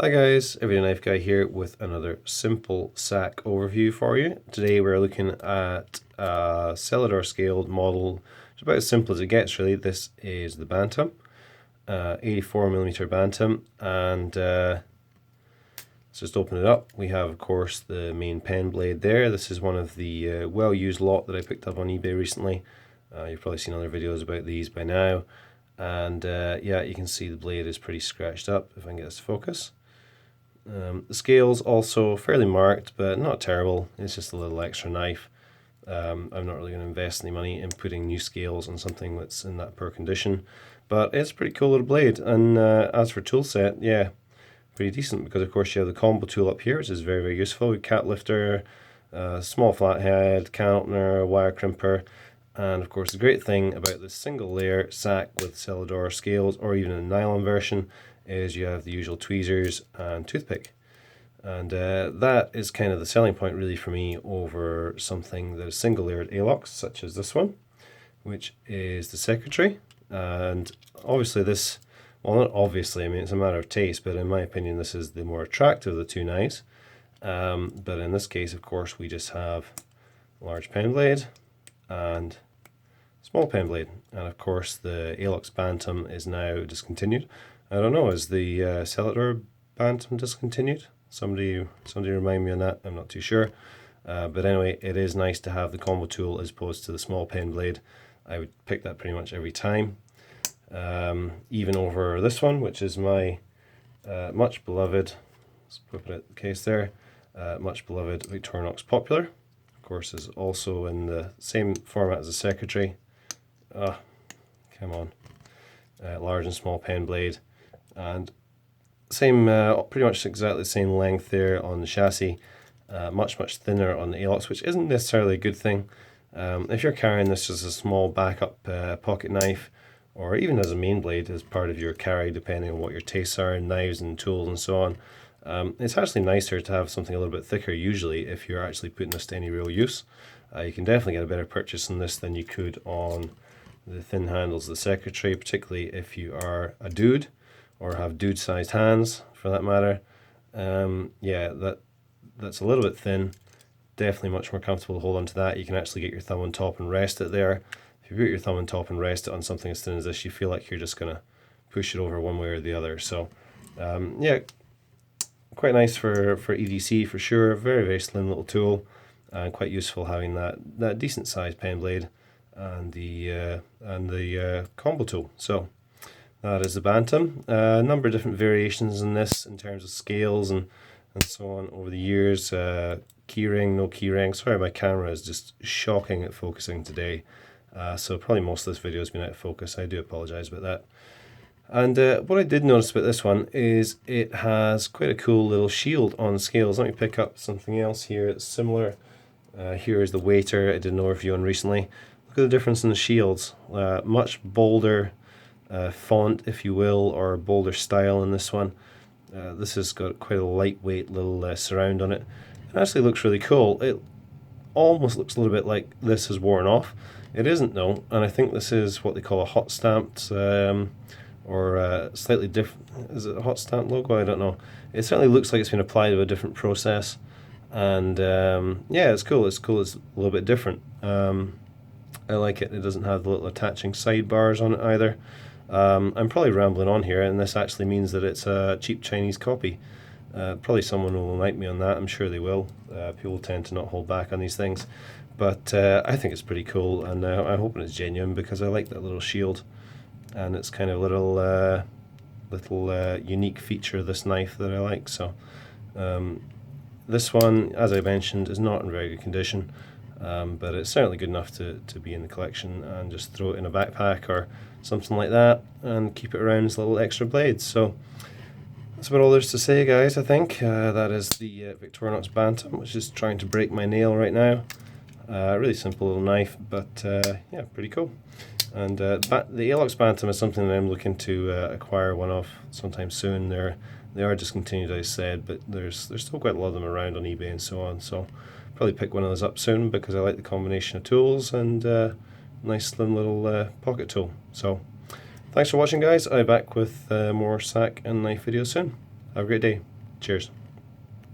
Hi guys, Everyday Knife Guy here with another simple SAK overview for you. Today we're looking at a Celador scaled model. It's about as simple as it gets really. This is the Bantam, 84mm Bantam, and let's just open it up. We have of course the main pen blade there. This is one of the well-used lot that I picked up on eBay recently. You've probably seen other videos about these by now. And yeah, you can see the blade is pretty scratched up if I can get this to focus. The scales also fairly marked, but not terrible. It's just a little extra knife. I'm not really going to invest any money in putting new scales on something that's in that poor condition, but it's a pretty cool little blade. And as for tool set, yeah, pretty decent, because of course you have the combo tool up here, which is very useful. Cat lifter, small flathead, can opener, wire crimper, and of course the great thing about this single layer SAK with Celador scales, or even a nylon version, is you have the usual tweezers and toothpick. And that is kind of the selling point really for me over something that is single layered ALOX, such as this one, which is the secretary. And obviously this, well, not obviously, I mean it's a matter of taste, but in my opinion this is the more attractive of the two knives. But in this case, of course, we just have large pen blade and small pen blade. And of course the ALOX Bantam is now discontinued. I don't know, is the Celador Bantam discontinued? Somebody remind me on that, I'm not too sure. But anyway, it is nice to have the combo tool as opposed to the small pen blade. I would pick that pretty much every time. Even over this one, which is my much beloved, let's put it in the case there, much beloved Victorinox Popular. Of course, is also in the same format as the secretary. Come on. Large and small pen blade. And same, pretty much exactly the same length there on the chassis, much thinner on the ALOX, which isn't necessarily a good thing. If you're carrying this as a small backup pocket knife, or even as a main blade as part of your carry, depending on what your tastes are in knives and tools and so on, it's actually nicer to have something a little bit thicker usually if you're actually putting this to any real use. You can definitely get a better purchase on this than you could on the thin handles of the secretary, particularly if you are a dude or have dude-sized hands, for that matter. Yeah, that's a little bit thin. Definitely much more comfortable to hold on to that. You can actually get your thumb on top and rest it there. If you put your thumb on top and rest it on something as thin as this, you feel like you're just going to push it over one way or the other. So, yeah, quite nice for EDC for sure. Very slim little tool, and quite useful having that decent-sized pen blade and the combo tool. So that is the Bantam. A number of different variations in this in terms of scales and so on over the years. Keyring, no keyring. Sorry, my camera is just shocking at focusing today. So probably most of this video has been out of focus. I do apologize about that. And what I did notice about this one is it has quite a cool little shield on the scales. Let me pick up something else here that's similar. Here is the Waiter I did an overview on recently. Look at the difference in the shields. Much bolder font, if you will, or bolder style in this one. This has got quite a lightweight little surround on it. It actually looks really cool. It almost looks a little bit like this has worn off. It isn't though, and I think this is what they call a hot stamped or slightly different. Is it a hot stamp logo? I don't know. It certainly looks like it's been applied to a different process, and yeah, it's cool. It's cool. It's a little bit different. I like it. It doesn't have the little attaching sidebars on it either. I'm probably rambling on here, and this actually means that it's a cheap Chinese copy. Probably someone will like me on that. I'm sure they will. People tend to not hold back on these things, but I think it's pretty cool, and I'm hoping it's genuine because I like that little shield, and it's kind of a little unique feature of this knife that I like. So this one, as I mentioned, is not in very good condition. But it's certainly good enough to be in the collection and just throw it in a backpack or something like that and keep it around as little extra blades. So that's about all there's to say, guys. I think that is the Victorinox Bantam, which is trying to break my nail right now. Really simple little knife, but yeah, pretty cool. And the ALOX Bantam is something that I'm looking to acquire one of sometime soon. They are discontinued, as I said, but there's still quite a lot of them around on eBay and so on. So probably pick one of those up soon because I like the combination of tools and nice slim little pocket tool. So thanks for watching, guys. I'll be back with more SAK and knife videos soon. Have a great day. Cheers.